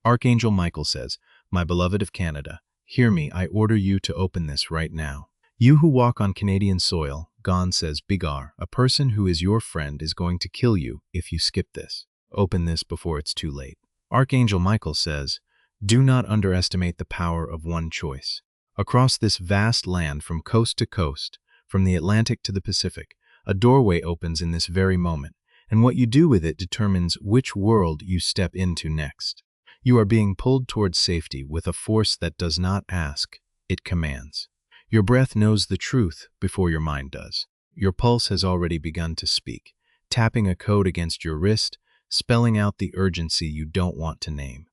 Archangel Michael says, "My beloved of Canada, hear me, I order you to open this right now. You who walk on Canadian soil," God says, "Bigar, a person who is your friend is going to kill you if you skip this. Open this before it's too late." Archangel Michael says, "Do not underestimate the power of one choice. Across this vast land from coast to coast, from the Atlantic to the Pacific, a doorway opens in this very moment, and what you do with it determines which world you step into next. You are being pulled towards safety with a force that does not ask, it commands. Your breath knows the truth before your mind does. Your pulse has already begun to speak, tapping a code against your wrist, spelling out the urgency you don't want to name.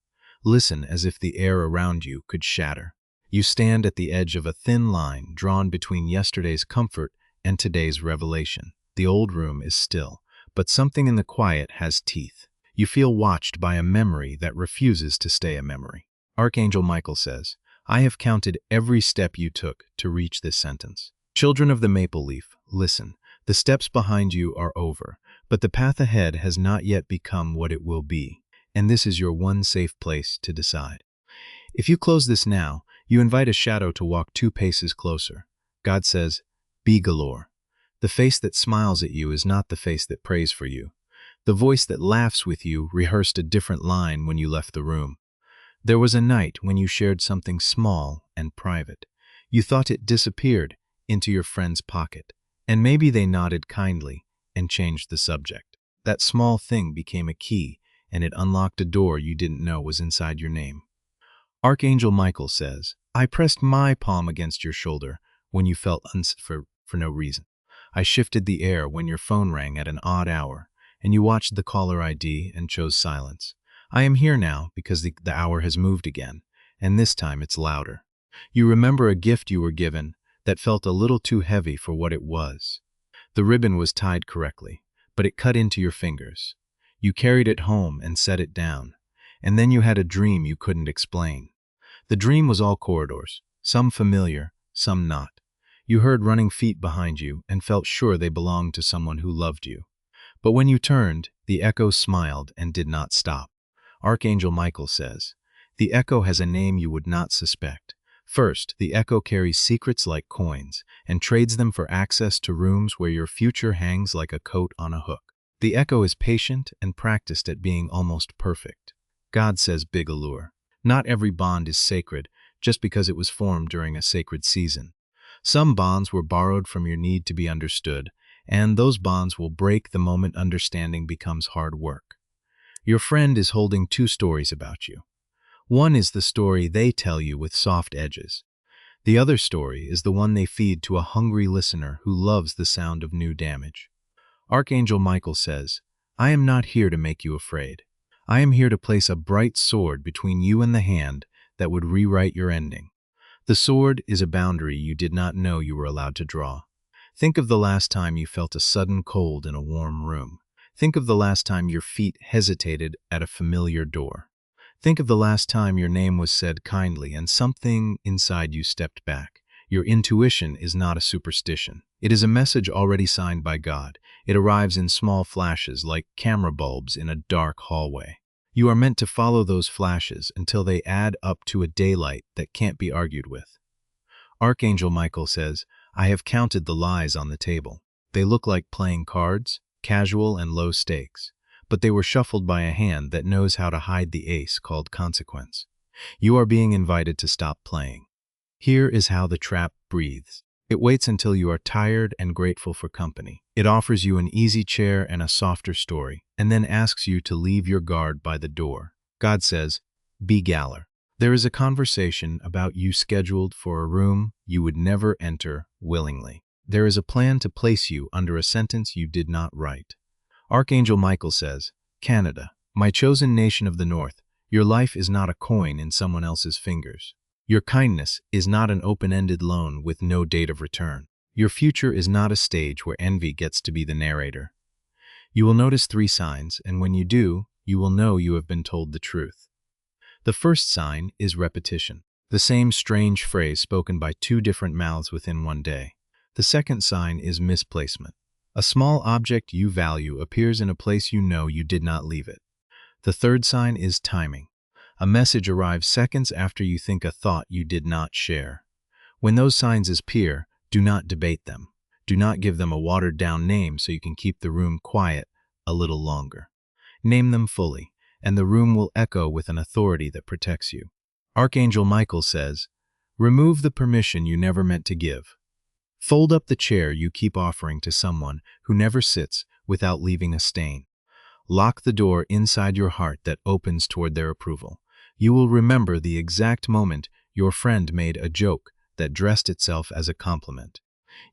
Listen as if the air around you could shatter. You stand at the edge of a thin line drawn between yesterday's comfort and today's revelation. The old room is still, but something in the quiet has teeth. You feel watched by a memory that refuses to stay a memory. Archangel Michael says, "I have counted every step you took to reach this sentence. Children of the maple leaf, listen. The steps behind you are over, but the path ahead has not yet become what it will be, and this is your one safe place to decide. If you close this now, you invite a shadow to walk 2 paces closer. God says, be galore. The face that smiles at you is not the face that prays for you. The voice that laughs with you rehearsed a different line when you left the room. There was a night when you shared something small and private. You thought it disappeared into your friend's pocket, and maybe they nodded kindly and changed the subject. That small thing became a key, and it unlocked a door you didn't know was inside your name. Archangel Michael says, I pressed my palm against your shoulder when you felt unsafe for no reason. I shifted the air when your phone rang at an odd hour, and you watched the caller ID and chose silence. I am here now because the hour has moved again, and this time it's louder. You remember a gift you were given that felt a little too heavy for what it was. The ribbon was tied correctly, but it cut into your fingers. You carried it home and set it down, and then you had a dream you couldn't explain. The dream was all corridors, some familiar, some not. You heard running feet behind you and felt sure they belonged to someone who loved you. But when you turned, the echo smiled and did not stop. Archangel Michael says, the echo has a name you would not suspect. First, the echo carries secrets like coins and trades them for access to rooms where your future hangs like a coat on a hook. The echo is patient and practiced at being almost perfect. God says big allure. Not every bond is sacred just because it was formed during a sacred season. Some bonds were borrowed from your need to be understood, and those bonds will break the moment understanding becomes hard work. Your friend is holding 2 stories about you. One is the story they tell you with soft edges. The other story is the one they feed to a hungry listener who loves the sound of new damage. Archangel Michael says, I am not here to make you afraid. I am here to place a bright sword between you and the hand that would rewrite your ending. The sword is a boundary you did not know you were allowed to draw. Think of the last time you felt a sudden cold in a warm room. Think of the last time your feet hesitated at a familiar door. Think of the last time your name was said kindly and something inside you stepped back. Your intuition is not a superstition. It is a message already signed by God. It arrives in small flashes like camera bulbs in a dark hallway. You are meant to follow those flashes until they add up to a daylight that can't be argued with. Archangel Michael says, I have counted the lies on the table. They look like playing cards, casual and low stakes, but they were shuffled by a hand that knows how to hide the ace called consequence. You are being invited to stop playing. Here is how the trap breathes. It waits until you are tired and grateful for company. It offers you an easy chair and a softer story, and then asks you to leave your guard by the door. God says, be galler. There is a conversation about you scheduled for a room you would never enter willingly. There is a plan to place you under a sentence you did not write. Archangel Michael says, Canada, my chosen nation of the North, your life is not a coin in someone else's fingers. Your kindness is not an open-ended loan with no date of return. Your future is not a stage where envy gets to be the narrator. You will notice 3 signs, and when you do, you will know you have been told the truth. The first sign is repetition, the same strange phrase spoken by 2 different mouths within one day. The second sign is misplacement. A small object you value appears in a place you know you did not leave it. The third sign is timing. A message arrives seconds after you think a thought you did not share. When those signs appear, do not debate them. Do not give them a watered-down name so you can keep the room quiet a little longer. Name them fully, and the room will echo with an authority that protects you. Archangel Michael says, remove the permission you never meant to give. Fold up the chair you keep offering to someone who never sits without leaving a stain. Lock the door inside your heart that opens toward their approval. You will remember the exact moment your friend made a joke that dressed itself as a compliment.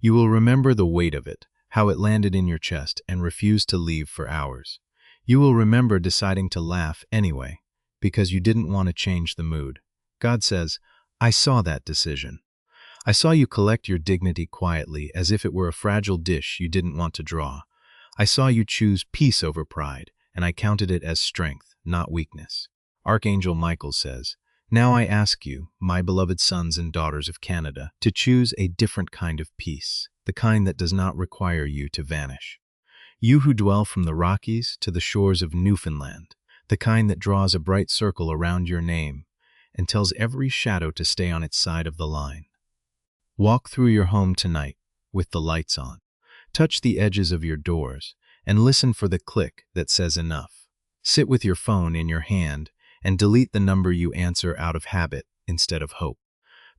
You will remember the weight of it, how it landed in your chest and refused to leave for hours. You will remember deciding to laugh anyway, because you didn't want to change the mood. God says, I saw that decision. I saw you collect your dignity quietly as if it were a fragile dish you didn't want to draw. I saw you choose peace over pride, and I counted it as strength, not weakness. Archangel Michael says, now I ask you, my beloved sons and daughters of Canada, to choose a different kind of peace, the kind that does not require you to vanish. You who dwell from the Rockies to the shores of Newfoundland, the kind that draws a bright circle around your name and tells every shadow to stay on its side of the line. Walk through your home tonight with the lights on. Touch the edges of your doors and listen for the click that says enough. Sit with your phone in your hand and delete the number you answer out of habit instead of hope.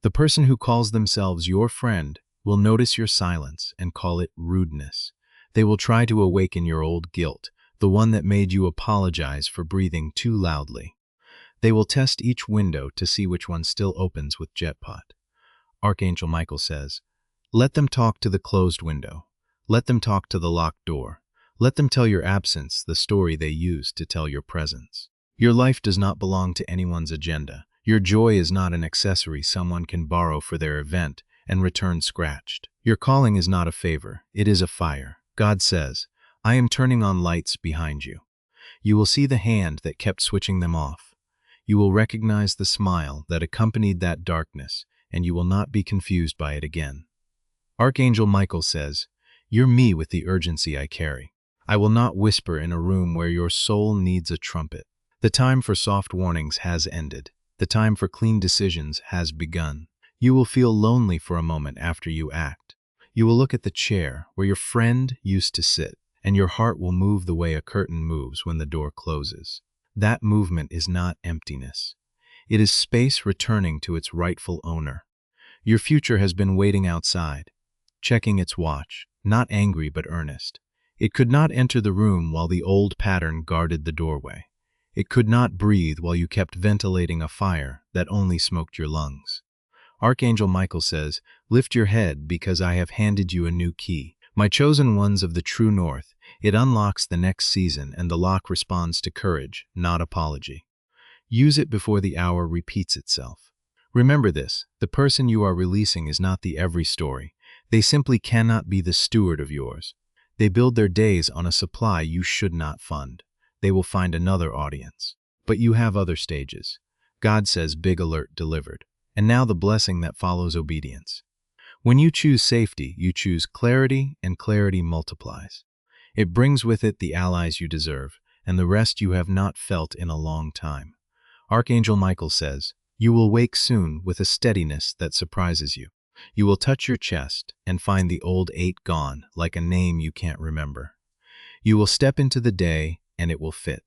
The person who calls themselves your friend will notice your silence and call it rudeness. They will try to awaken your old guilt, the one that made you apologize for breathing too loudly. They will test each window to see which one still opens with Jetpot. Archangel Michael says, let them talk to the closed window. Let them talk to the locked door. Let them tell your absence the story they used to tell your presence. Your life does not belong to anyone's agenda. Your joy is not an accessory someone can borrow for their event and return scratched. Your calling is not a favor, it is a fire. God says, I am turning on lights behind you. You will see the hand that kept switching them off. You will recognize the smile that accompanied that darkness, and you will not be confused by it again. Archangel Michael says, you're me with the urgency I carry. I will not whisper in a room where your soul needs a trumpet. The time for soft warnings has ended. The time for clean decisions has begun. You will feel lonely for a moment after you act. You will look at the chair where your friend used to sit, and your heart will move the way a curtain moves when the door closes. That movement is not emptiness. It is space returning to its rightful owner. Your future has been waiting outside, checking its watch, not angry but earnest. It could not enter the room while the old pattern guarded the doorway. It could not breathe while you kept ventilating a fire that only smoked your lungs. Archangel Michael says, lift your head because I have handed you a new key. My chosen ones of the true north, it unlocks the next season and the lock responds to courage, not apology. Use it before the hour repeats itself. Remember this, the person you are releasing is not the every story. They simply cannot be the steward of yours. They build their days on a supply you should not fund. They will find another audience. But you have other stages. God says big alert delivered. And now the blessing that follows obedience. When you choose safety, you choose clarity, and clarity multiplies. It brings with it the allies you deserve, and the rest you have not felt in a long time. Archangel Michael says, you will wake soon with a steadiness that surprises you. You will touch your chest and find the old 8 gone, like a name you can't remember. You will step into the day, and it will fit.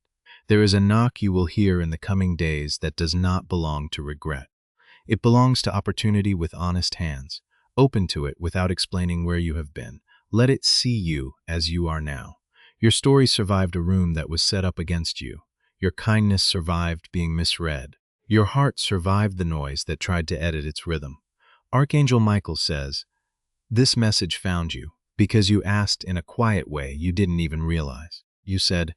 There is a knock you will hear in the coming days that does not belong to regret. It belongs to opportunity with honest hands. Open to it without explaining where you have been. Let it see you as you are now. Your story survived a room that was set up against you. Your kindness survived being misread. Your heart survived the noise that tried to edit its rhythm. Archangel Michael says, this message found you because you asked in a quiet way you didn't even realize. You said,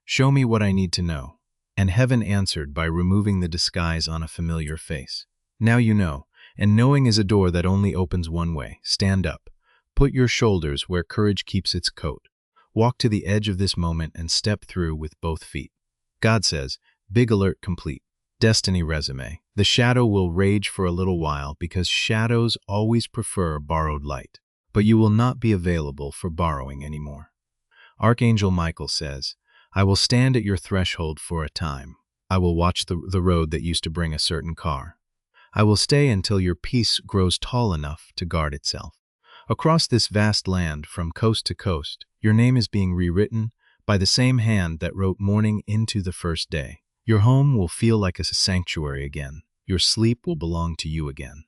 show me what I need to know. And heaven answered by removing the disguise on a familiar face. Now you know, and knowing is a door that only opens one way. Stand up. Put your shoulders where courage keeps its coat. Walk to the edge of this moment and step through with both feet. God says, big alert complete. Destiny resume. The shadow will rage for a little while because shadows always prefer borrowed light. But you will not be available for borrowing anymore. Archangel Michael says, I will stand at your threshold for a time. I will watch the road that used to bring a certain car. I will stay until your peace grows tall enough to guard itself. Across this vast land, from coast to coast, your name is being rewritten by the same hand that wrote morning into the first day. Your home will feel like a sanctuary again. Your sleep will belong to you again.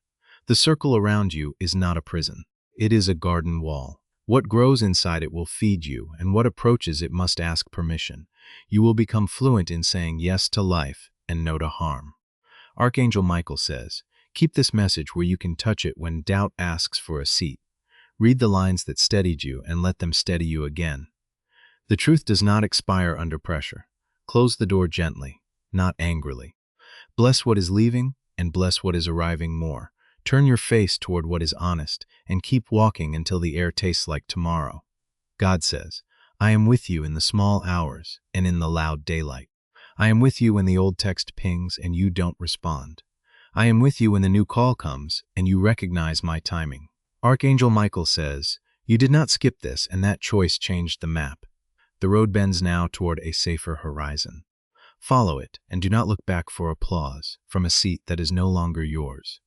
The circle around you is not a prison. It is a garden wall. What grows inside it will feed you, and what approaches it must ask permission. You will become fluent in saying yes to life and no to harm. Archangel Michael says, keep this message where you can touch it when doubt asks for a seat. Read the lines that steadied you and let them steady you again. The truth does not expire under pressure. Close the door gently, not angrily. Bless what is leaving and bless what is arriving more. Turn your face toward what is honest and keep walking until the air tastes like tomorrow. God says, I am with you in the small hours and in the loud daylight. I am with you when the old text pings and you don't respond. I am with you when the new call comes and you recognize my timing. Archangel Michael says, you did not skip this, and that choice changed the map. The road bends now toward a safer horizon. Follow it and do not look back for applause from a seat that is no longer yours.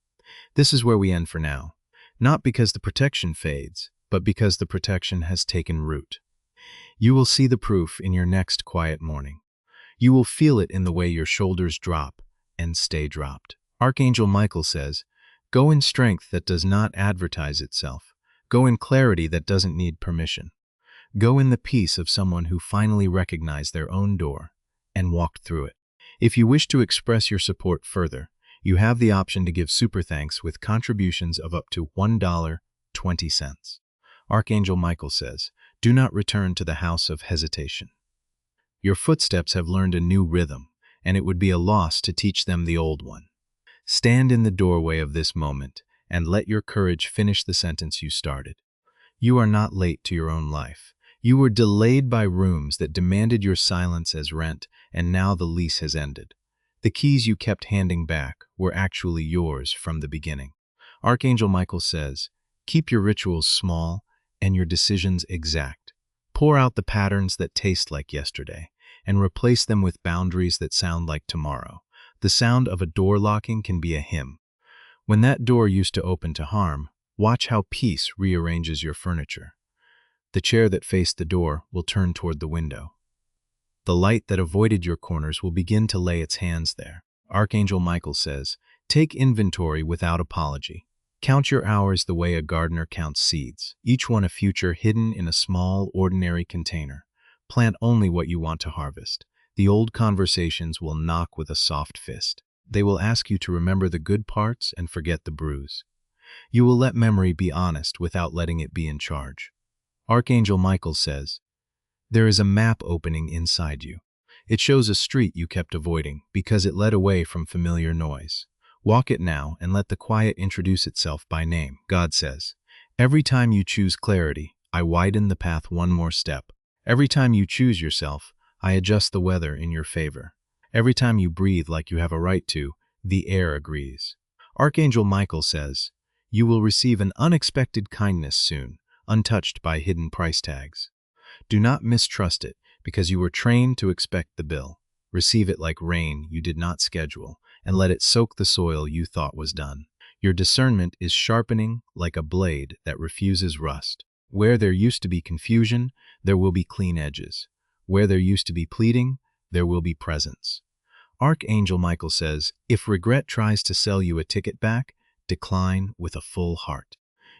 This is where we end for now, not because the protection fades, but because the protection has taken root. You will see the proof in your next quiet morning. You will feel it in the way your shoulders drop and stay dropped. Archangel Michael says, go in strength that does not advertise itself. Go in clarity that doesn't need permission. Go in the peace of someone who finally recognized their own door and walked through it. If you wish to express your support further, you have the option to give super thanks with contributions of up to $1.20. Archangel Michael says, do not return to the house of hesitation. Your footsteps have learned a new rhythm, and it would be a loss to teach them the old one. Stand in the doorway of this moment and let your courage finish the sentence you started. You are not late to your own life. You were delayed by rooms that demanded your silence as rent, and now the lease has ended. The keys you kept handing back were actually yours from the beginning. Archangel Michael says, keep your rituals small and your decisions exact. Pour out the patterns that taste like yesterday and replace them with boundaries that sound like tomorrow. The sound of a door locking can be a hymn. When that door used to open to harm, watch how peace rearranges your furniture. The chair that faced the door will turn toward the window. The light that avoided your corners will begin to lay its hands there. Archangel Michael says, take inventory without apology. Count your hours the way a gardener counts seeds, each one a future hidden in a small, ordinary container. Plant only what you want to harvest. The old conversations will knock with a soft fist. They will ask you to remember the good parts and forget the bruise. You will let memory be honest without letting it be in charge. Archangel Michael says, there is a map opening inside you. It shows a street you kept avoiding because it led away from familiar noise. Walk it now and let the quiet introduce itself by name. God says, every time you choose clarity, I widen the path one more step. Every time you choose yourself, I adjust the weather in your favor. Every time you breathe like you have a right to, the air agrees. Archangel Michael says, you will receive an unexpected kindness soon, untouched by hidden price tags. Do not mistrust it, because you were trained to expect the bill. Receive it like rain you did not schedule, and let it soak the soil you thought was done. Your discernment is sharpening like a blade that refuses rust. Where there used to be confusion, there will be clean edges. Where there used to be pleading, there will be presence. Archangel Michael says, if regret tries to sell you a ticket back, decline with a full heart.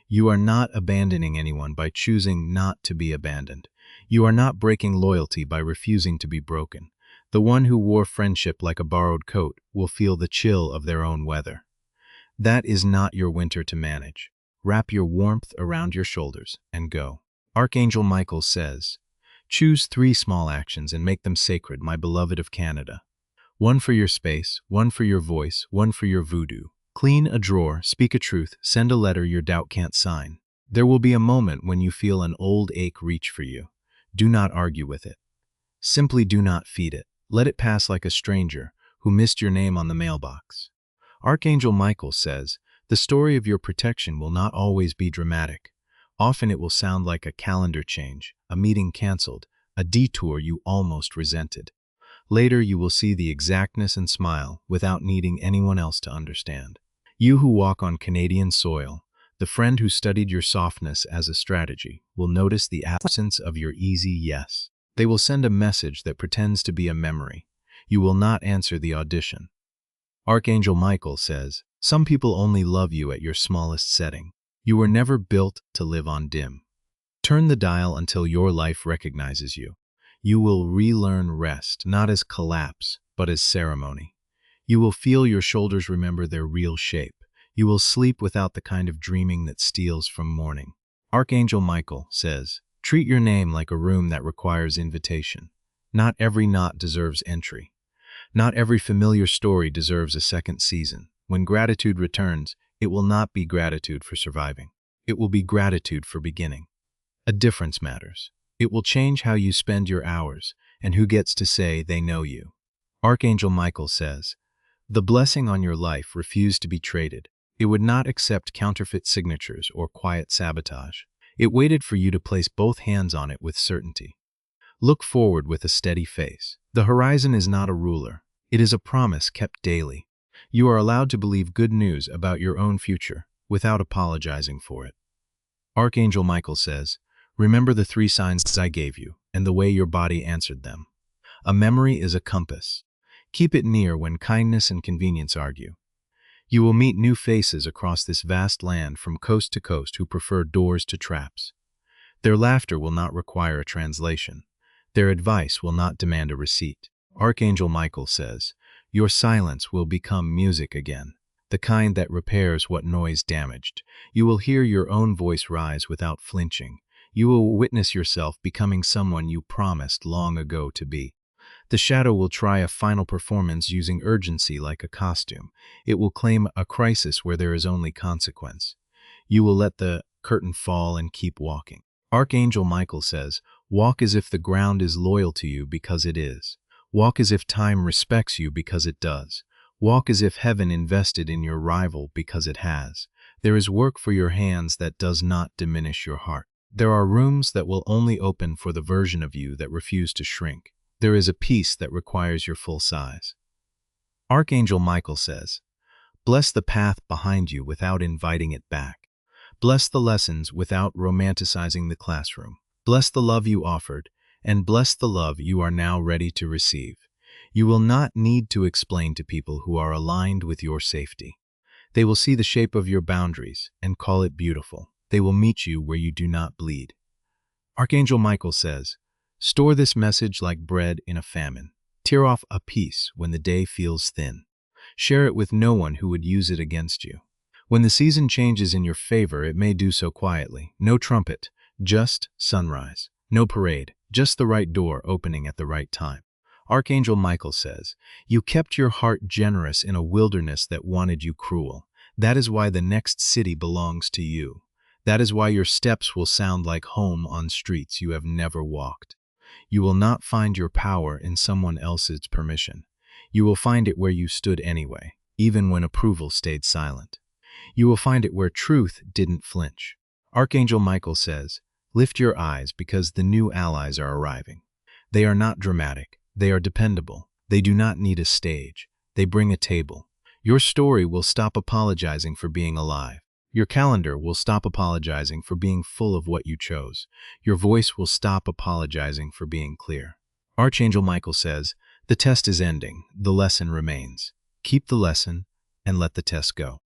You are not abandoning anyone by choosing not to be abandoned. You are not breaking loyalty by refusing to be broken. The one who wore friendship like a borrowed coat will feel the chill of their own weather. That is not your winter to manage. Wrap your warmth around your shoulders and go. Archangel Michael says, choose 3 small actions and make them sacred, my beloved of Canada. 1 for your space, 1 for your voice, 1 for your voodoo. Clean a drawer, speak a truth, send a letter your doubt can't sign. There will be a moment when you feel an old ache reach for you. Do not argue with it. Simply do not feed it. Let it pass like a stranger who missed your name on the mailbox. Archangel Michael says, the story of your protection will not always be dramatic. Often it will sound like a calendar change, a meeting canceled, a detour you almost resented. Later, you will see the exactness and smile without needing anyone else to understand. You who walk on Canadian soil, the friend who studied your softness as a strategy, will notice the absence of your easy yes. They will send a message that pretends to be a memory. You will not answer the audition. Archangel Michael says, some people only love you at your smallest setting. You were never built to live on dim. Turn the dial until your life recognizes you. You will relearn rest, not as collapse, but as ceremony. You will feel your shoulders remember their real shape. You will sleep without the kind of dreaming that steals from morning. Archangel Michael says, treat your name like a room that requires invitation. Not every knot deserves entry. Not every familiar story deserves a second season. When gratitude returns, it will not be gratitude for surviving. It will be gratitude for beginning. A difference matters. It will change how you spend your hours and who gets to say they know you. Archangel Michael says, the blessing on your life refused to be traded. It would not accept counterfeit signatures or quiet sabotage. It waited for you to place both hands on it with certainty. Look forward with a steady face. The horizon is not a ruler. It is a promise kept daily. You are allowed to believe good news about your own future without apologizing for it. Archangel Michael says, remember the 3 signs I gave you and the way your body answered them. A memory is a compass. Keep it near when kindness and convenience argue. You will meet new faces across this vast land from coast to coast who prefer doors to traps. Their laughter will not require a translation. Their advice will not demand a receipt. Archangel Michael says, your silence will become music again, the kind that repairs what noise damaged. You will hear your own voice rise without flinching. You will witness yourself becoming someone you promised long ago to be. The shadow will try a final performance using urgency like a costume. It will claim a crisis where there is only consequence. You will let the curtain fall and keep walking. Archangel Michael says, walk as if the ground is loyal to you because it is. Walk as if time respects you because it does. Walk as if heaven invested in your rival because it has. There is work for your hands that does not diminish your heart. There are rooms that will only open for the version of you that refused to shrink. There is a peace that requires your full size. Archangel Michael says, bless the path behind you without inviting it back. Bless the lessons without romanticizing the classroom. Bless the love you offered, and bless the love you are now ready to receive. You will not need to explain to people who are aligned with your safety. They will see the shape of your boundaries and call it beautiful. They will meet you where you do not bleed. Archangel Michael says, store this message like bread in a famine. Tear off a piece when the day feels thin. Share it with no one who would use it against you. When the season changes in your favor, it may do so quietly. No trumpet, just sunrise. No parade, just the right door opening at the right time. Archangel Michael says, you kept your heart generous in a wilderness that wanted you cruel. That is why the next city belongs to you. That is why your steps will sound like home on streets you have never walked. You will not find your power in someone else's permission. You will find it where you stood anyway, even when approval stayed silent. You will find it where truth didn't flinch. Archangel Michael says, lift your eyes because the new allies are arriving. They are not dramatic. They are dependable. They do not need a stage. They bring a table. Your story will stop apologizing for being alive. Your calendar will stop apologizing for being full of what you chose. Your voice will stop apologizing for being clear. Archangel Michael says, the test is ending. The lesson remains. Keep the lesson and let the test go.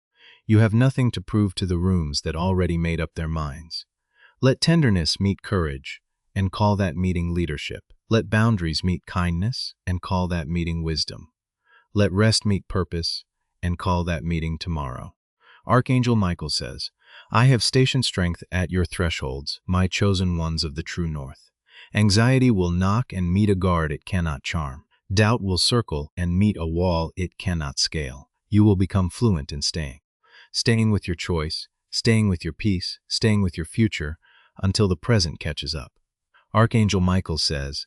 You have nothing to prove to the rooms that already made up their minds. Let tenderness meet courage and call that meeting leadership. Let boundaries meet kindness and call that meeting wisdom. Let rest meet purpose and call that meeting tomorrow. Archangel Michael says, I have stationed strength at your thresholds, my chosen ones of the true north. Anxiety will knock and meet a guard it cannot charm. Doubt will circle and meet a wall it cannot scale. You will become fluent in staying. Staying with your choice, staying with your peace, staying with your future, until the present catches up. Archangel Michael says,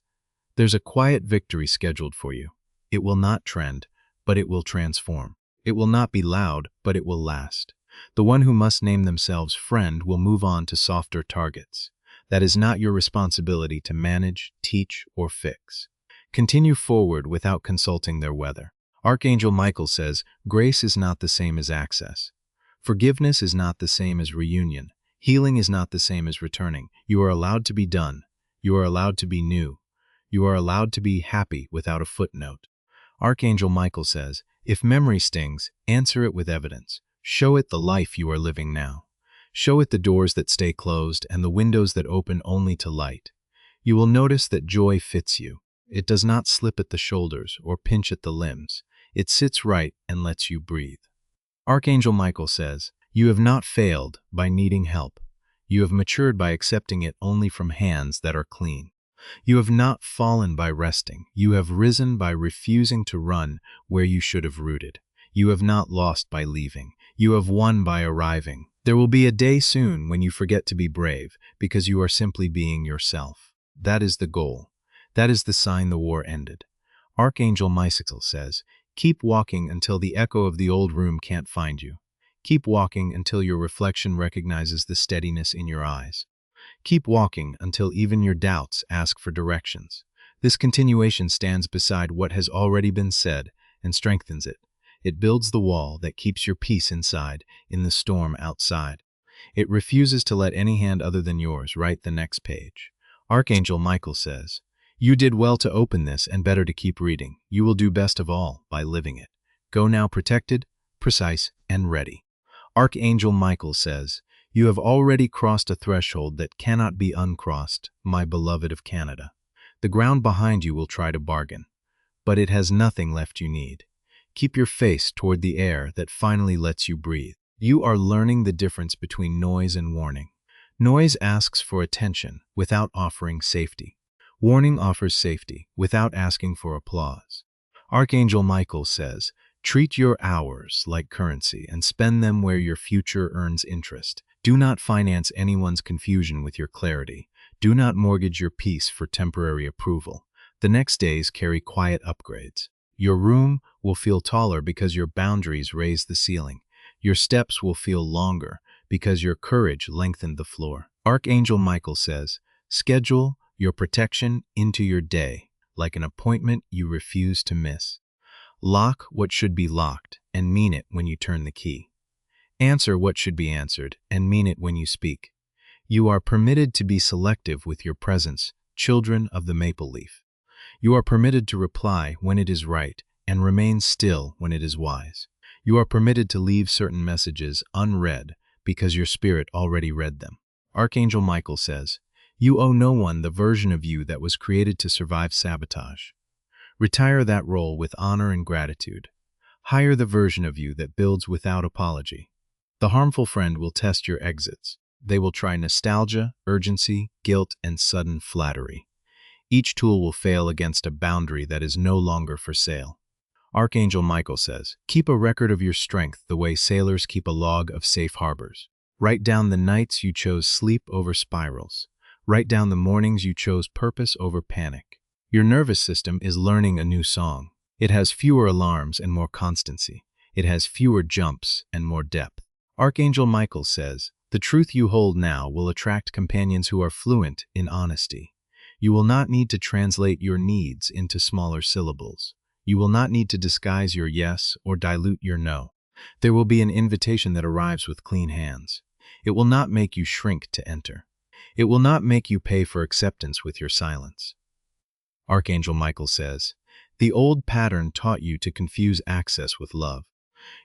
there's a quiet victory scheduled for you. It will not trend, but it will transform. It will not be loud, but it will last. The one who must name themselves friend will move on to softer targets. That is not your responsibility to manage, teach, or fix. Continue forward without consulting their weather. Archangel Michael says, grace is not the same as access. Forgiveness is not the same as reunion. Healing is not the same as returning. You are allowed to be done. You are allowed to be new. You are allowed to be happy without a footnote. Archangel Michael says, if memory stings, answer it with evidence. Show it the life you are living now. Show it the doors that stay closed and the windows that open only to light. You will notice that joy fits you. It does not slip at the shoulders or pinch at the limbs. It sits right and lets you breathe. Archangel Michael says, you have not failed by needing help. You have matured by accepting it only from hands that are clean. You have not fallen by resting. You have risen by refusing to run where you should have rooted. You have not lost by leaving. You have won by arriving. There will be a day soon when you forget to be brave because you are simply being yourself. That is the goal. That is the sign the war ended. Archangel Michael says, keep walking until the echo of the old room can't find you. Keep walking until your reflection recognizes the steadiness in your eyes. Keep walking until even your doubts ask for directions. This continuation stands beside what has already been said and strengthens it. It builds the wall that keeps your peace inside in the storm outside. It refuses to let any hand other than yours write the next page. Archangel Michael says, you did well to open this and better to keep reading. You will do best of all by living it. Go now protected, precise, and ready. Archangel Michael says, you have already crossed a threshold that cannot be uncrossed, my beloved of Canada. The ground behind you will try to bargain, but it has nothing left you need. Keep your face toward the air that finally lets you breathe. You are learning the difference between noise and warning. Noise asks for attention without offering safety. Warning offers safety without asking for applause. Archangel Michael says, treat your hours like currency and spend them where your future earns interest. Do not finance anyone's confusion with your clarity. Do not mortgage your peace for temporary approval. The next days carry quiet upgrades. Your room will feel taller because your boundaries raise the ceiling. Your steps will feel longer because your courage lengthened the floor. Archangel Michael says, schedule your protection into your day like an appointment you refuse to miss. Lock what should be locked and mean it when you turn the key. Answer what should be answered and mean it when you speak. You are permitted to be selective with your presence, children of the maple leaf. You are permitted to reply when it is right and remain still when it is wise. You are permitted to leave certain messages unread because your spirit already read them. Archangel Michael says, you owe no one the version of you that was created to survive sabotage. Retire that role with honor and gratitude. Hire the version of you that builds without apology. The harmful friend will test your exits. They will try nostalgia, urgency, guilt, and sudden flattery. Each tool will fail against a boundary that is no longer for sale. Archangel Michael says, keep a record of your strength the way sailors keep a log of safe harbors. Write down the nights you chose sleep over spirals. Write down the mornings you chose purpose over panic. Your nervous system is learning a new song. It has fewer alarms and more constancy. It has fewer jumps and more depth. Archangel Michael says, the truth you hold now will attract companions who are fluent in honesty. You will not need to translate your needs into smaller syllables. You will not need to disguise your yes or dilute your no. There will be an invitation that arrives with clean hands. It will not make you shrink to enter. It will not make you pay for acceptance with your silence. Archangel Michael says, the old pattern taught you to confuse access with love.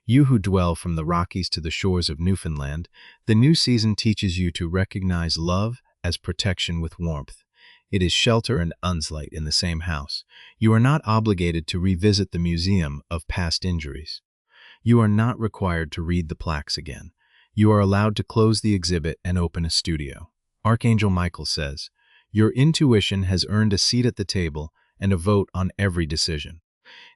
You who dwell from the Rockies to the shores of Newfoundland, the new season teaches you to recognize love as protection with warmth. It is shelter and unlight in the same house. You are not obligated to revisit the museum of past injuries. You are not required to read the plaques again. You are allowed to close the exhibit and open a studio. Archangel Michael says, your intuition has earned a seat at the table and a vote on every decision.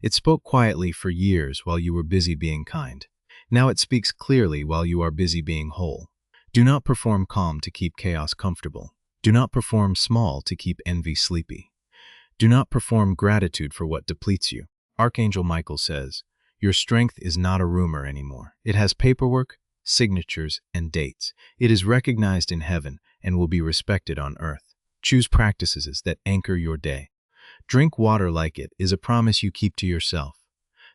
It spoke quietly for years while you were busy being kind. Now it speaks clearly while you are busy being whole. Do not perform calm to keep chaos comfortable. Do not perform small to keep envy sleepy. Do not perform gratitude for what depletes you. Archangel Michael says, your strength is not a rumor anymore. It has paperwork, signatures, and dates. It is recognized in heaven and will be respected on earth. Choose practices that anchor your day. Drink water like it is a promise you keep to yourself.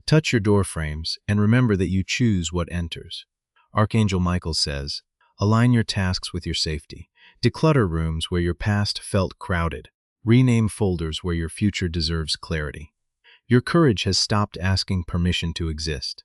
Touch your door frames and remember that you choose what enters. Archangel Michael says, align your tasks with your safety. Declutter rooms where your past felt crowded. Rename folders where your future deserves clarity. Your courage has stopped asking permission to exist.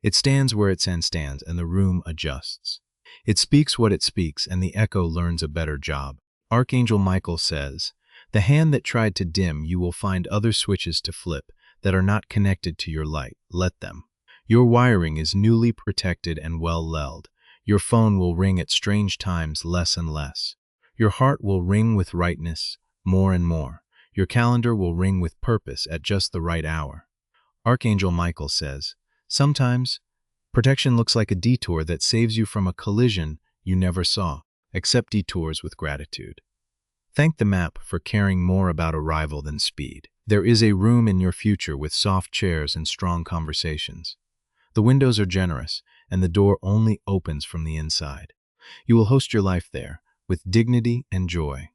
It stands where it stands and the room adjusts. It speaks what it speaks and the echo learns a better job. Archangel Michael says, the hand that tried to dim, you will find other switches to flip that are not connected to your light. Let them. Your wiring is newly protected and well-lelled. Your phone will ring at strange times less and less. Your heart will ring with rightness more and more. Your calendar will ring with purpose at just the right hour. Archangel Michael says, sometimes protection looks like a detour that saves you from a collision you never saw. Accept detours with gratitude. Thank the map for caring more about arrival than speed. There is a room in your future with soft chairs and strong conversations. The windows are generous, and the door only opens from the inside. You will host your life there, with dignity and joy.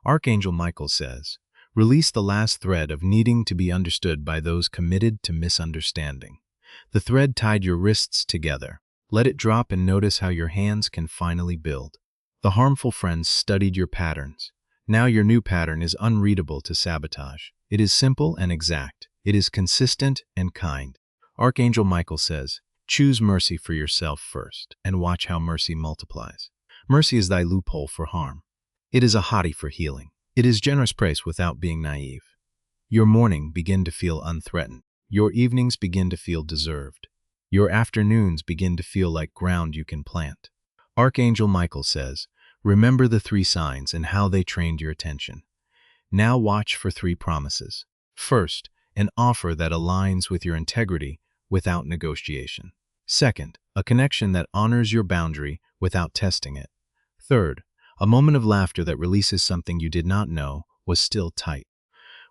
Archangel Michael says, release the last thread of needing to be understood by those committed to misunderstanding. The thread tied your wrists together. Let it drop and notice how your hands can finally build. The harmful friends studied your patterns. Now your new pattern is unreadable to sabotage. It is simple and exact. It is consistent and kind. Archangel Michael says, choose mercy for yourself first, and watch how mercy multiplies. Mercy is thy loophole for harm. It is a hottie for healing. It is generous praise without being naive. Your morning begin to feel unthreatened. Your evenings begin to feel deserved. Your afternoons begin to feel like ground you can plant. Archangel Michael says, remember the 3 signs and how they trained your attention. Now watch for 3 promises. First, an offer that aligns with your integrity without negotiation. Second, a connection that honors your boundary without testing it. Third, a moment of laughter that releases something you did not know was still tight.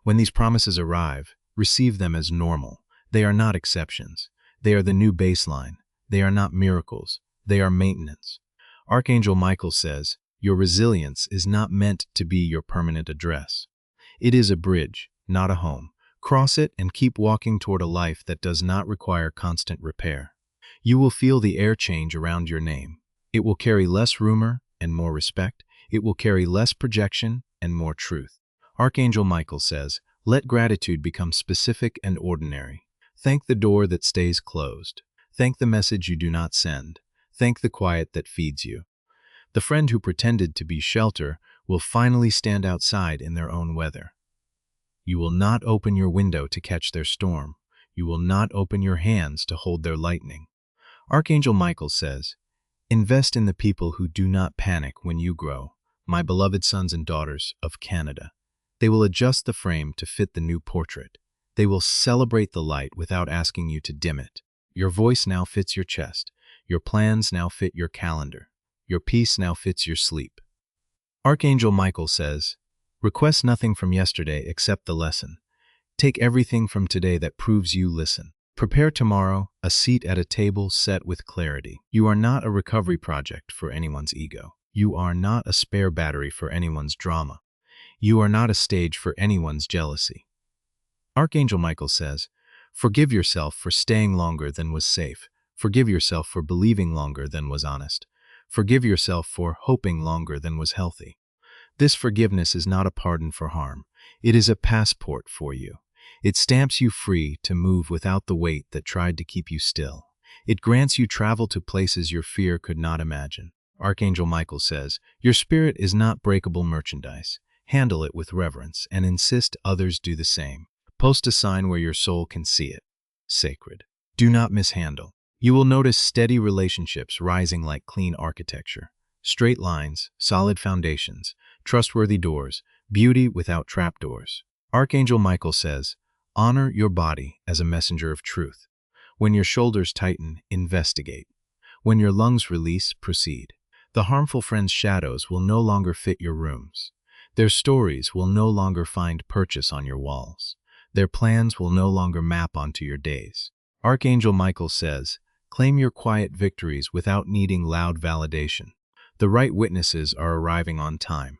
When these promises arrive, receive them as normal. They are not exceptions. They are the new baseline. They are not miracles. They are maintenance. Archangel Michael says, your resilience is not meant to be your permanent address. It is a bridge, not a home. Cross it and keep walking toward a life that does not require constant repair. You will feel the air change around your name. It will carry less rumor and more respect. It will carry less projection and more truth. Archangel Michael says, let gratitude become specific and ordinary. Thank the door that stays closed. Thank the message you do not send. Thank the quiet that feeds you. The friend who pretended to be shelter will finally stand outside in their own weather. You will not open your window to catch their storm. You will not open your hands to hold their lightning. Archangel Michael says, invest in the people who do not panic when you grow, my beloved sons and daughters of Canada. They will adjust the frame to fit the new portrait. They will celebrate the light without asking you to dim it. Your voice now fits your chest. Your plans now fit your calendar. Your peace now fits your sleep. Archangel Michael says, request nothing from yesterday except the lesson. Take everything from today that proves you listen. Prepare tomorrow a seat at a table set with clarity. You are not a recovery project for anyone's ego. You are not a spare battery for anyone's drama. You are not a stage for anyone's jealousy. Archangel Michael says, forgive yourself for staying longer than was safe. Forgive yourself for believing longer than was honest. Forgive yourself for hoping longer than was healthy. This forgiveness is not a pardon for harm. It is a passport for you. It stamps you free to move without the weight that tried to keep you still. It grants you travel to places your fear could not imagine. Archangel Michael says, your spirit is not breakable merchandise. Handle it with reverence and insist others do the same. Post a sign where your soul can see it. Sacred. Do not mishandle. You will notice steady relationships rising like clean architecture. Straight lines, solid foundations, trustworthy doors, beauty without trapdoors. Archangel Michael says, honor your body as a messenger of truth. When your shoulders tighten, investigate. When your lungs release, proceed. The harmful friends' shadows will no longer fit your rooms. Their stories will no longer find purchase on your walls. Their plans will no longer map onto your days. Archangel Michael says, claim your quiet victories without needing loud validation. The right witnesses are arriving on time.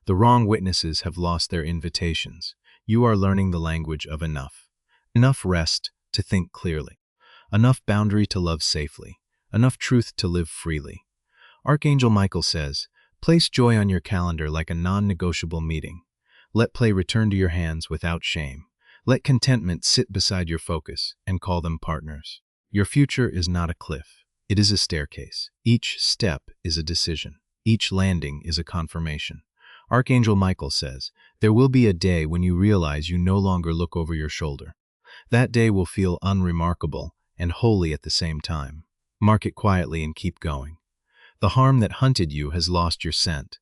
The wrong witnesses have lost their invitations. You are learning the language of enough. Enough rest to think clearly. Enough boundary to love safely. Enough truth to live freely. Archangel Michael says, place joy on your calendar like a non-negotiable meeting. Let play return to your hands without shame. Let contentment sit beside your focus and call them partners. Your future is not a cliff. It is a staircase. Each step is a decision. Each landing is a confirmation. Archangel Michael says, there will be a day when you realize you no longer look over your shoulder. That day will feel unremarkable and holy at the same time. Mark it quietly and keep going. The harm that hunted you has lost your scent.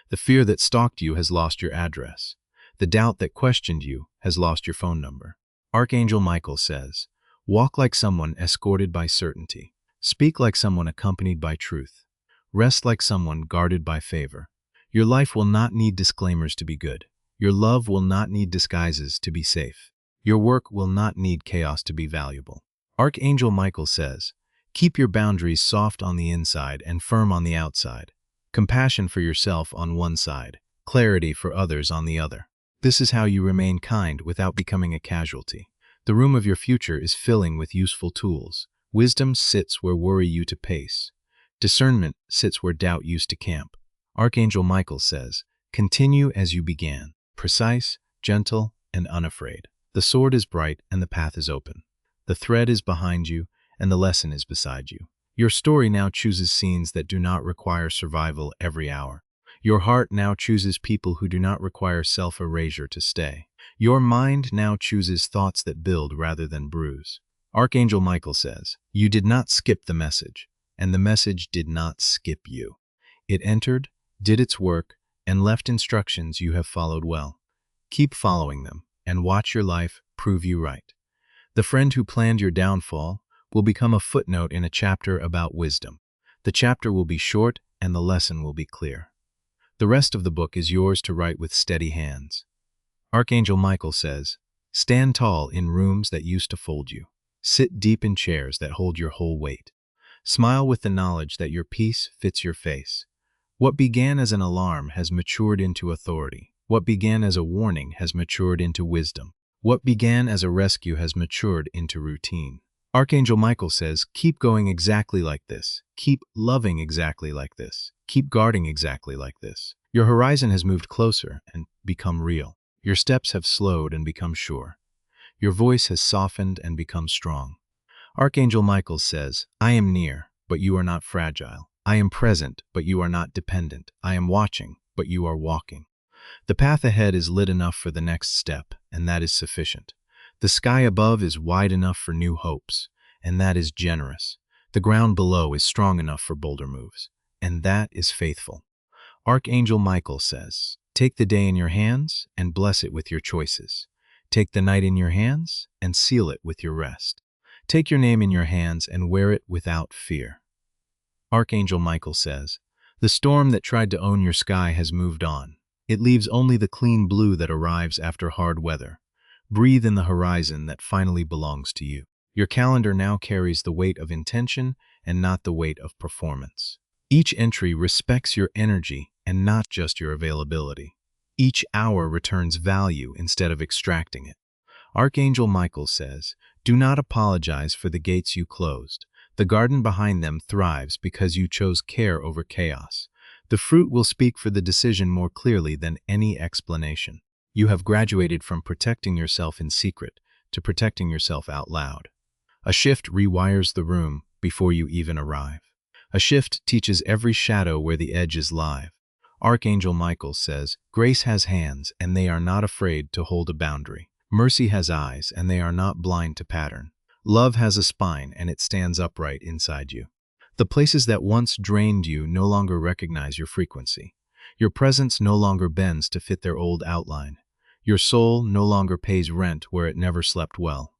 The fear that stalked you has lost your address. The doubt that questioned you has lost your phone number. Archangel Michael says, walk like someone escorted by certainty. Speak like someone accompanied by truth. Rest like someone guarded by favor. Your life will not need disclaimers to be good. Your love will not need disguises to be safe. Your work will not need chaos to be valuable. Archangel Michael says, keep your boundaries soft on the inside and firm on the outside. Compassion for yourself on one side, clarity for others on the other. This is how you remain kind without becoming a casualty. The room of your future is filling with useful tools. Wisdom sits where worry used to pace. Discernment sits where doubt used to camp. Archangel Michael says, continue as you began, precise, gentle, and unafraid. The sword is bright and the path is open. The thread is behind you and the lesson is beside you. Your story now chooses scenes that do not require survival every hour. Your heart now chooses people who do not require self-erasure to stay. Your mind now chooses thoughts that build rather than bruise. Archangel Michael says, you did not skip the message, and the message did not skip you. It entered, did its work, and left instructions you have followed well. Keep following them, and watch your life prove you right. The friend who planned your downfall will become a footnote in a chapter about wisdom. The chapter will be short, and the lesson will be clear. The rest of the book is yours to write with steady hands. Archangel Michael says, stand tall in rooms that used to fold you. Sit deep in chairs that hold your whole weight. Smile with the knowledge that your peace fits your face. What began as an alarm has matured into authority. What began as a warning has matured into wisdom. What began as a rescue has matured into routine. Archangel Michael says, keep going exactly like this. Keep loving exactly like this. Keep guarding exactly like this. Your horizon has moved closer and become real. Your steps have slowed and become sure. Your voice has softened and become strong. Archangel Michael says, I am near, but you are not fragile. I am present, but you are not dependent. I am watching, but you are walking. The path ahead is lit enough for the next step, and that is sufficient. The sky above is wide enough for new hopes, and that is generous. The ground below is strong enough for bolder moves, and that is faithful. Archangel Michael says, take the day in your hands and bless it with your choices. Take the night in your hands and seal it with your rest. Take your name in your hands and wear it without fear. Archangel Michael says, the storm that tried to own your sky has moved on. It leaves only the clean blue that arrives after hard weather. Breathe in the horizon that finally belongs to you. Your calendar now carries the weight of intention and not the weight of performance. Each entry respects your energy and not just your availability. Each hour returns value instead of extracting it. Archangel Michael says, do not apologize for the gates you closed. The garden behind them thrives because you chose care over chaos. The fruit will speak for the decision more clearly than any explanation. You have graduated from protecting yourself in secret to protecting yourself out loud. A shift rewires the room before you even arrive. A shift teaches every shadow where the edge is live. Archangel Michael says, grace has hands and they are not afraid to hold a boundary. Mercy has eyes and they are not blind to pattern. Love has a spine and it stands upright inside you. The places that once drained you no longer recognize your frequency. Your presence no longer bends to fit their old outline. Your soul no longer pays rent where it never slept well.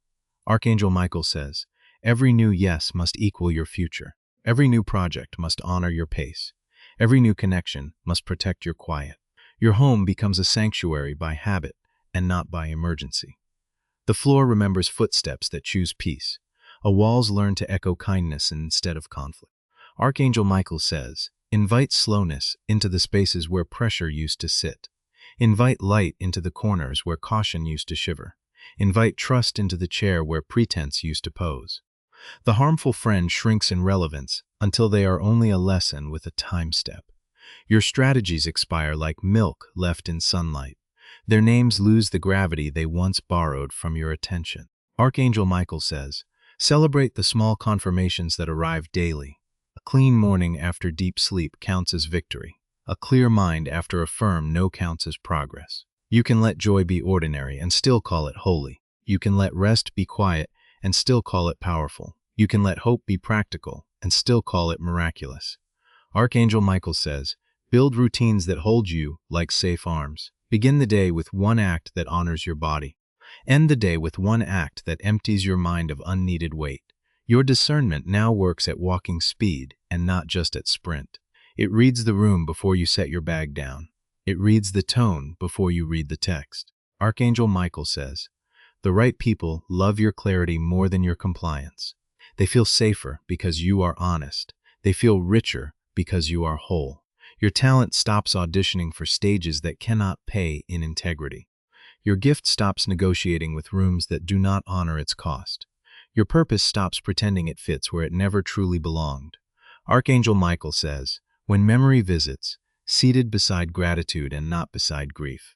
Archangel Michael says, every new yes must equal your future. Every new project must honor your pace. Every new connection must protect your quiet. Your home becomes a sanctuary by habit and not by emergency. The floor remembers footsteps that choose peace. Walls learn to echo kindness instead of conflict. Archangel Michael says, invite slowness into the spaces where pressure used to sit. Invite light into the corners where caution used to shiver. Invite trust into the chair where pretense used to pose. The harmful friend shrinks in relevance until they are only a lesson with a time step. Your strategies expire like milk left in sunlight. Their names lose the gravity they once borrowed from your attention. Archangel Michael says, celebrate the small confirmations that arrive daily. A clean morning after deep sleep counts as victory. A clear mind after a firm no counts as progress. You can let joy be ordinary and still call it holy. You can let rest be quiet and still call it powerful. You can let hope be practical and still call it miraculous. Archangel Michael says, build routines that hold you like safe arms. Begin the day with one act that honors your body. End the day with one act that empties your mind of unneeded weight. Your discernment now works at walking speed and not just at sprint. It reads the room before you set your bag down. It reads the tone before you read the text. Archangel Michael says, the right people love your clarity more than your compliance. They feel safer because you are honest. They feel richer because you are whole. Your talent stops auditioning for stages that cannot pay in integrity. Your gift stops negotiating with rooms that do not honor its cost. Your purpose stops pretending it fits where it never truly belonged. Archangel Michael says, when memory visits, seated beside gratitude and not beside grief.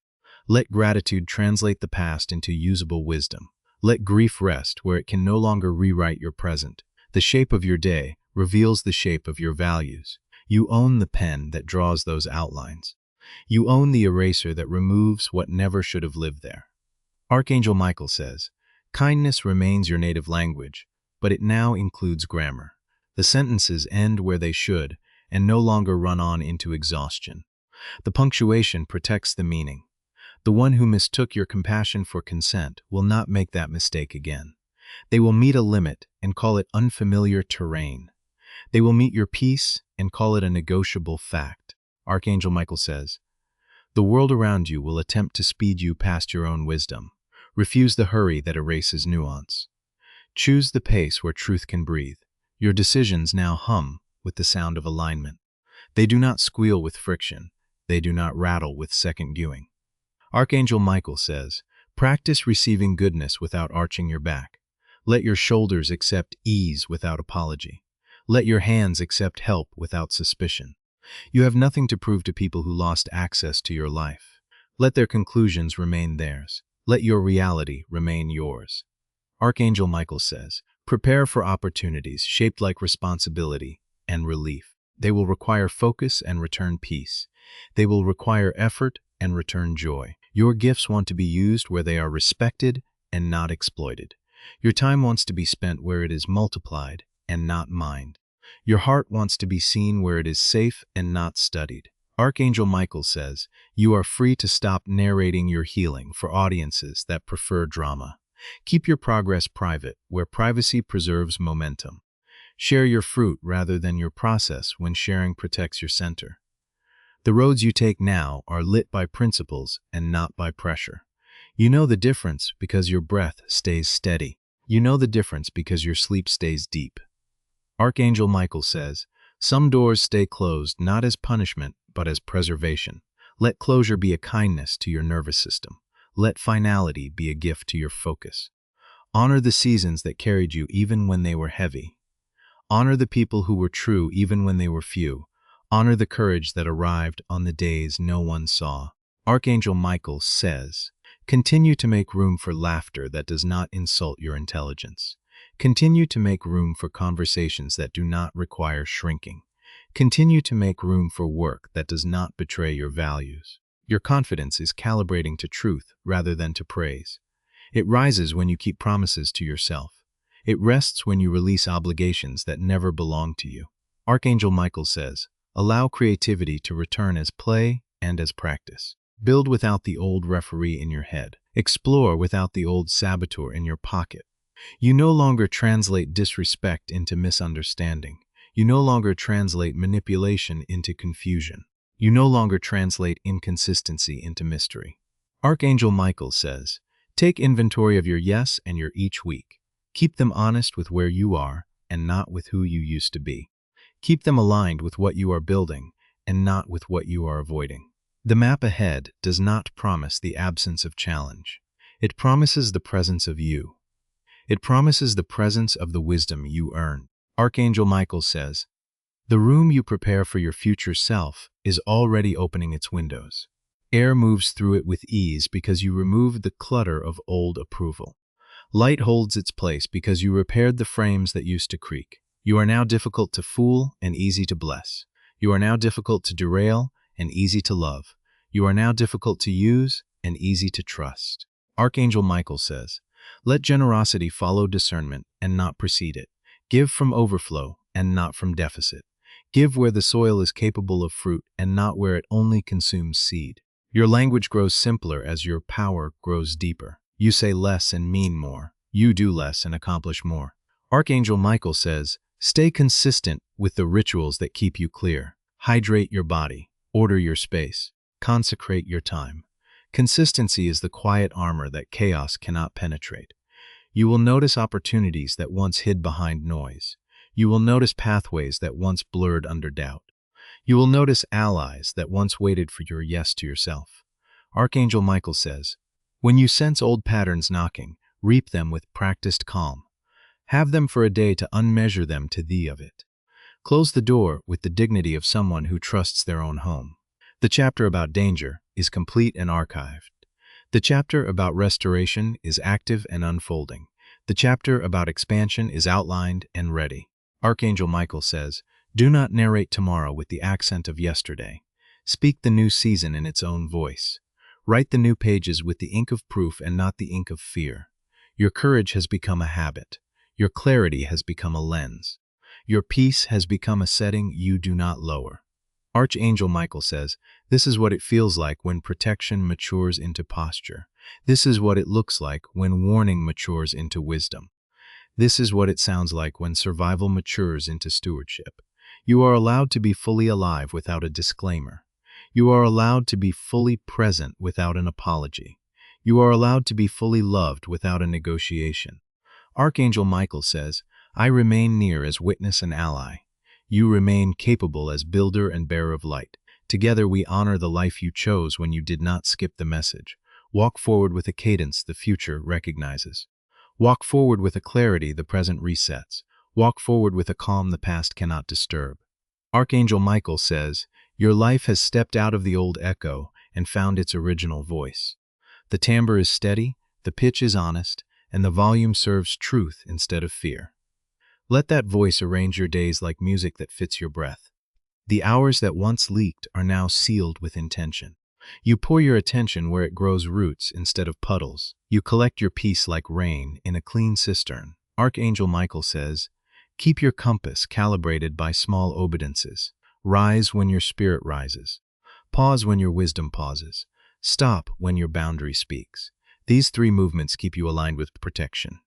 Let gratitude translate the past into usable wisdom. Let grief rest where it can no longer rewrite your present. The shape of your day reveals the shape of your values. You own the pen that draws those outlines. You own the eraser that removes what never should have lived there. Archangel Michael says, kindness remains your native language, but it now includes grammar. The sentences end where they should and no longer run on into exhaustion. The punctuation protects the meaning. The one who mistook your compassion for consent will not make that mistake again. They will meet a limit and call it unfamiliar terrain. They will meet your peace and call it a negotiable fact. Archangel Michael says, the world around you will attempt to speed you past your own wisdom. Refuse the hurry that erases nuance. Choose the pace where truth can breathe. Your decisions now hum with the sound of alignment. They do not squeal with friction. They do not rattle with second viewing. Archangel Michael says, practice receiving goodness without arching your back. Let your shoulders accept ease without apology. Let your hands accept help without suspicion. You have nothing to prove to people who lost access to your life. Let their conclusions remain theirs. Let your reality remain yours. Archangel Michael says, prepare for opportunities shaped like responsibility and relief. They will require focus and return peace. They will require effort and return joy. Your gifts want to be used where they are respected and not exploited. Your time wants to be spent where it is multiplied and not mined. Your heart wants to be seen where it is safe and not studied. Archangel Michael says, you are free to stop narrating your healing for audiences that prefer drama. Keep your progress private, where privacy preserves momentum. Share your fruit rather than your process when sharing protects your center. The roads you take now are lit by principles and not by pressure. You know the difference because your breath stays steady. You know the difference because your sleep stays deep. Archangel Michael says, some doors stay closed not as punishment but as preservation. Let closure be a kindness to your nervous system. Let finality be a gift to your focus. Honor the seasons that carried you even when they were heavy. Honor the people who were true even when they were few. Honor the courage that arrived on the days no one saw. Archangel Michael says, continue to make room for laughter that does not insult your intelligence. Continue to make room for conversations that do not require shrinking. Continue to make room for work that does not betray your values. Your confidence is calibrating to truth rather than to praise. It rises when you keep promises to yourself. It rests when you release obligations that never belong to you. Archangel Michael says, allow creativity to return as play and as practice. Build without the old referee in your head. Explore without the old saboteur in your pocket. You no longer translate disrespect into misunderstanding. You no longer translate manipulation into confusion. You no longer translate inconsistency into mystery. Archangel Michael says, take inventory of your yes and your each week. Keep them honest with where you are and not with who you used to be. Keep them aligned with what you are building and not with what you are avoiding. The map ahead does not promise the absence of challenge. It promises the presence of you. It promises the presence of the wisdom you earn. Archangel Michael says, "The room you prepare for your future self is already opening its windows. Air moves through it with ease because you removed the clutter of old approval. Light holds its place because you repaired the frames that used to creak. You are now difficult to fool and easy to bless. You are now difficult to derail and easy to love. You are now difficult to use and easy to trust." Archangel Michael says, "Let generosity follow discernment and not precede it. Give from overflow and not from deficit. Give where the soil is capable of fruit and not where it only consumes seed." Your language grows simpler as your power grows deeper. You say less and mean more. You do less and accomplish more. Archangel Michael says, "Stay consistent with the rituals that keep you clear. Hydrate your body, order your space, consecrate your time. Consistency is the quiet armor that chaos cannot penetrate. You will notice opportunities that once hid behind noise. You will notice pathways that once blurred under doubt. You will notice allies that once waited for your yes to yourself." Archangel Michael says, "When you sense old patterns knocking, reap them with practiced calm. Have them for a day to unmeasure them to thee of it. Close the door with the dignity of someone who trusts their own home." The chapter about danger is complete and archived. The chapter about restoration is active and unfolding. The chapter about expansion is outlined and ready. Archangel Michael says, "Do not narrate tomorrow with the accent of yesterday. Speak the new season in its own voice. Write the new pages with the ink of proof and not the ink of fear. Your courage has become a habit. Your clarity has become a lens. Your peace has become a setting you do not lower." Archangel Michael says, "This is what it feels like when protection matures into posture. This is what it looks like when warning matures into wisdom. This is what it sounds like when survival matures into stewardship. You are allowed to be fully alive without a disclaimer. You are allowed to be fully present without an apology. You are allowed to be fully loved without a negotiation." Archangel Michael says, "I remain near as witness and ally. You remain capable as builder and bearer of light. Together we honor the life you chose when you did not skip the message. Walk forward with a cadence the future recognizes. Walk forward with a clarity the present resets. Walk forward with a calm the past cannot disturb." Archangel Michael says, "Your life has stepped out of the old echo and found its original voice. The timbre is steady, the pitch is honest, and the volume serves truth instead of fear. Let that voice arrange your days like music that fits your breath. The hours that once leaked are now sealed with intention. You pour your attention where it grows roots instead of puddles. You collect your peace like rain in a clean cistern." Archangel Michael says, "Keep your compass calibrated by small obediences. Rise when your spirit rises. Pause when your wisdom pauses. Stop when your boundary speaks. These three movements keep you aligned with protection.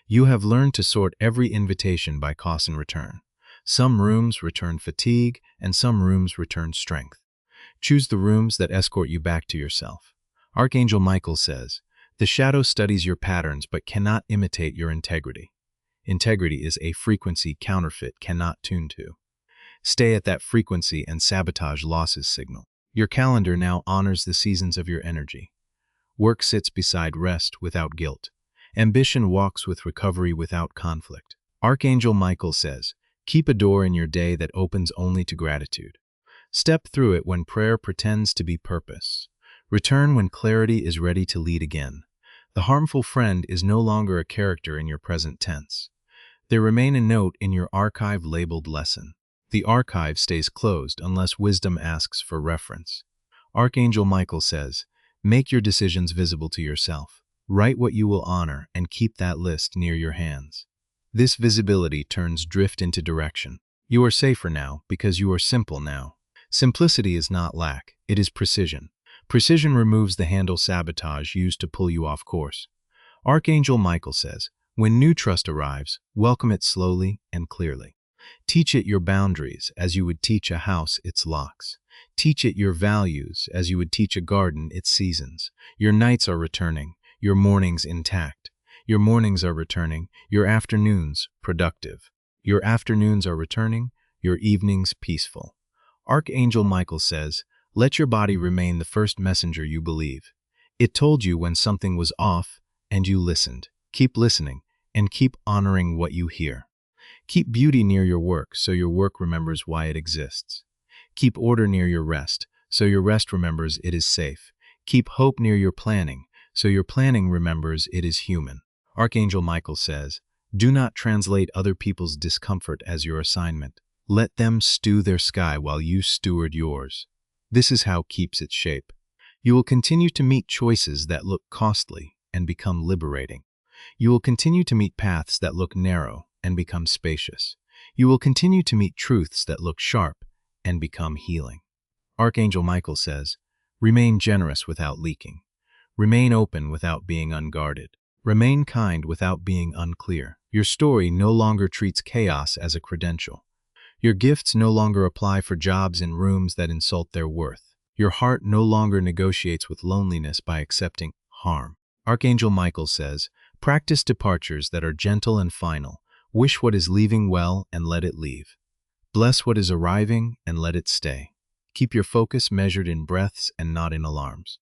You have learned to sort every invitation by cost and return. Some rooms return fatigue, and some rooms return strength. Choose the rooms that escort you back to yourself." Archangel Michael says, "The shadow studies your patterns but cannot imitate your integrity. Integrity is a frequency counterfeit cannot tune to. Stay at that frequency and sabotage loss's signal. Your calendar now honors the seasons of your energy. Work sits beside rest without guilt. Ambition walks with recovery without conflict." Archangel Michael says, "Keep a door in your day that opens only to gratitude. Step through it when prayer pretends to be purpose. Return when clarity is ready to lead again. The harmful friend is no longer a character in your present tense. They remain a note in your archive labeled lesson. The archive stays closed unless wisdom asks for reference." Archangel Michael says, "Make your decisions visible to yourself. Write what you will honor and keep that list near your hands. This visibility turns drift into direction. You are safer now because you are simple now. Simplicity is not lack, it is precision. Precision removes the handle sabotage used to pull you off course." Archangel Michael says, "When new trust arrives, welcome it slowly and clearly. Teach it your boundaries as you would teach a house its locks. Teach it your values as you would teach a garden its seasons. Your nights are returning, your mornings intact. Your mornings are returning, your afternoons productive. Your afternoons are returning, your evenings peaceful." Archangel Michael says, Let your body remain the first messenger you believe. It told you when something was off, and you listened. Keep listening, and keep honoring what you hear. Keep beauty near your work, so your work remembers why it exists. Keep order near your rest, so your rest remembers it is safe. Keep hope near your planning, so your planning remembers it is human. Archangel Michael says, do not translate other people's discomfort as your assignment. Let them stew their sky while you steward yours. This is how keeps its shape. You will continue to meet choices that look costly and become liberating. You will continue to meet paths that look narrow and become spacious. You will continue to meet truths that look sharp and become healing. Archangel Michael says, remain generous without leaking. Remain open without being unguarded. Remain kind without being unclear. Your story no longer treats chaos as a credential. Your gifts no longer apply for jobs in rooms that insult their worth. Your heart no longer negotiates with loneliness by accepting harm. Archangel Michael says, practice departures that are gentle and final. Wish what is leaving well and let it leave. Bless what is arriving and let it stay. Keep your focus measured in breaths and not in alarms.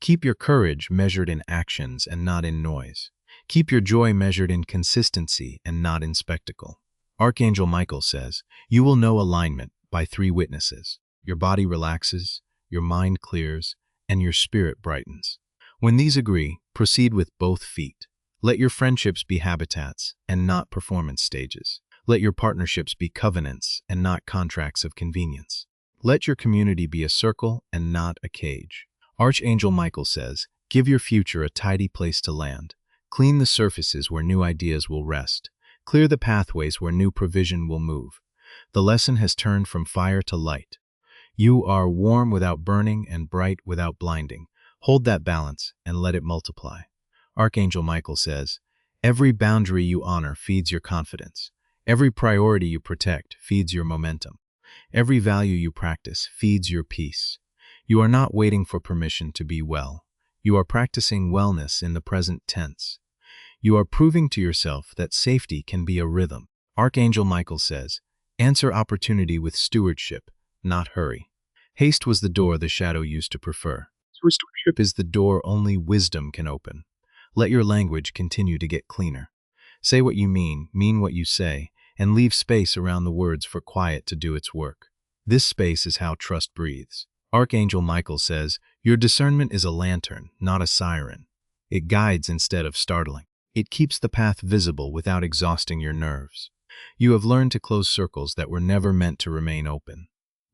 Keep your courage measured in actions and not in noise. Keep your joy measured in consistency and not in spectacle. Archangel Michael says, you will know alignment by 3 witnesses. Your body relaxes, your mind clears, and your spirit brightens. When these agree, proceed with both feet. Let your friendships be habitats and not performance stages. Let your partnerships be covenants and not contracts of convenience. Let your community be a circle and not a cage. Archangel Michael says, give your future a tidy place to land. Clean the surfaces where new ideas will rest. Clear the pathways where new provision will move. The lesson has turned from fire to light. You are warm without burning and bright without blinding. Hold that balance and let it multiply. Archangel Michael says, every boundary you honor feeds your confidence. Every priority you protect feeds your momentum. Every value you practice feeds your peace. You are not waiting for permission to be well. You are practicing wellness in the present tense. You are proving to yourself that safety can be a rhythm. Archangel Michael says, answer opportunity with stewardship, not hurry. Haste was the door the shadow used to prefer. Stewardship is the door only wisdom can open. Let your language continue to get cleaner. Say what you mean what you say, and leave space around the words for quiet to do its work. This space is how trust breathes. Archangel Michael says, your discernment is a lantern, not a siren. It guides instead of startling. It keeps the path visible without exhausting your nerves. You have learned to close circles that were never meant to remain open.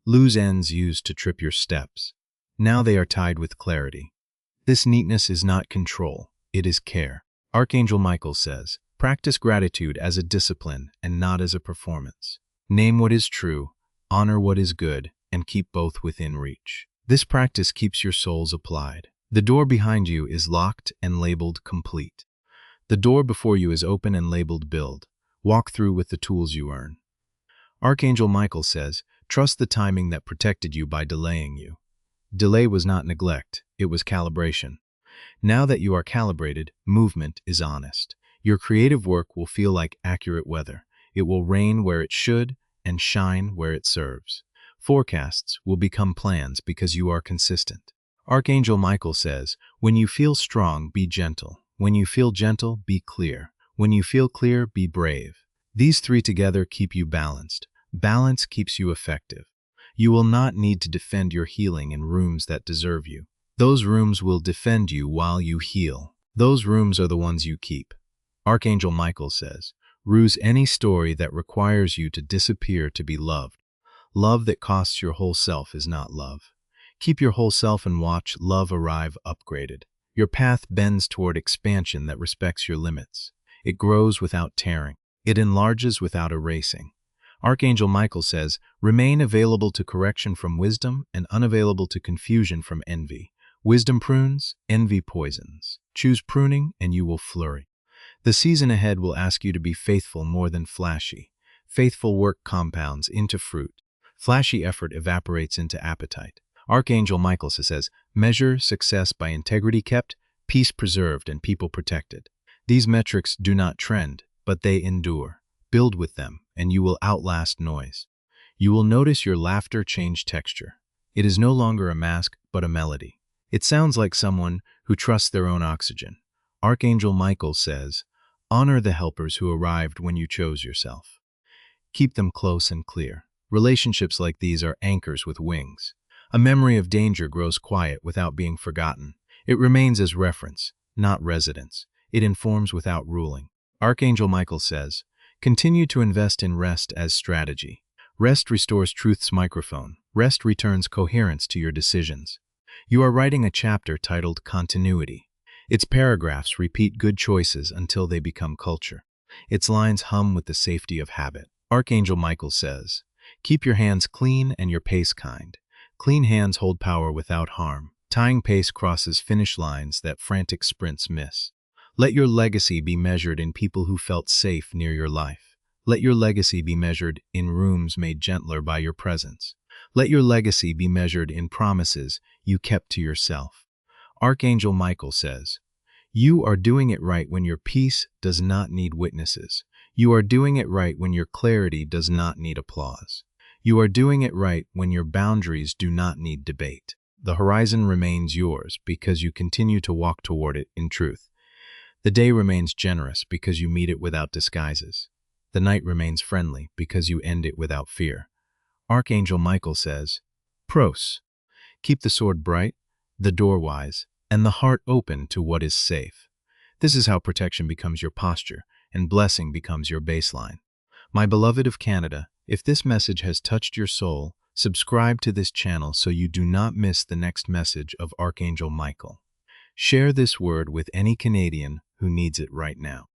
Loose ends used to trip your steps. Now they are tied with clarity. This neatness is not control, it is care. Archangel Michael says, practice gratitude as a discipline and not as a performance. Name what is true, honor what is good, and keep both within reach. This practice keeps your souls applied. The door behind you is locked and labeled complete. The door before you is open and labeled build. Walk through with the tools you earn. Archangel Michael says, trust the timing that protected you by delaying you. Delay was not neglect, it was calibration. Now that you are calibrated, movement is honest. Your creative work will feel like accurate weather. It will rain where it should and shine where it serves. Forecasts will become plans because you are consistent. Archangel Michael says, when you feel strong, be gentle. When you feel gentle, be clear. When you feel clear, be brave. These 3 together keep you balanced. Balance keeps you effective. You will not need to defend your healing in rooms that deserve you. Those rooms will defend you while you heal. Those rooms are the ones you keep. Archangel Michael says, ruse any story that requires you to disappear to be loved. Love that costs your whole self is not love. Keep your whole self and watch love arrive upgraded. Your path bends toward expansion that respects your limits. It grows without tearing. It enlarges without erasing. Archangel Michael says, remain available to correction from wisdom and unavailable to confusion from envy. Wisdom prunes, envy poisons. Choose pruning and you will flourish. The season ahead will ask you to be faithful more than flashy. Faithful work compounds into fruit. Flashy effort evaporates into appetite. Archangel Michael says, measure success by integrity kept, peace preserved, and people protected. These metrics do not trend, but they endure. Build with them, and you will outlast noise. You will notice your laughter change texture. It is no longer a mask, but a melody. It sounds like someone who trusts their own oxygen. Archangel Michael says, "Honor the helpers who arrived when you chose yourself. Keep them close and clear." Relationships like these are anchors with wings. A memory of danger grows quiet without being forgotten. It remains as reference, not residence. It informs without ruling. Archangel Michael says, "Continue to invest in rest as strategy. Rest restores truth's microphone. Rest returns coherence to your decisions." You are writing a chapter titled Continuity. Its paragraphs repeat good choices until they become culture. Its lines hum with the safety of habit. Archangel Michael says, "Keep your hands clean and your pace kind. Clean hands hold power without harm. Tying pace crosses finish lines that frantic sprints miss. Let your legacy be measured in people who felt safe near your life. Let your legacy be measured in rooms made gentler by your presence. Let your legacy be measured in promises you kept to yourself." Archangel Michael says, "You are doing it right when your peace does not need witnesses. You are doing it right when your clarity does not need applause. You are doing it right when your boundaries do not need debate. The horizon remains yours because you continue to walk toward it in truth. The day remains generous because you meet it without disguises. The night remains friendly because you end it without fear." Archangel Michael says, "Pros, keep the sword bright, the door wise, and the heart open to what is safe." This is how protection becomes your posture and blessing becomes your baseline. My beloved of Canada, if this message has touched your soul, subscribe to this channel so you do not miss the next message of Archangel Michael. Share this word with any Canadian who needs it right now.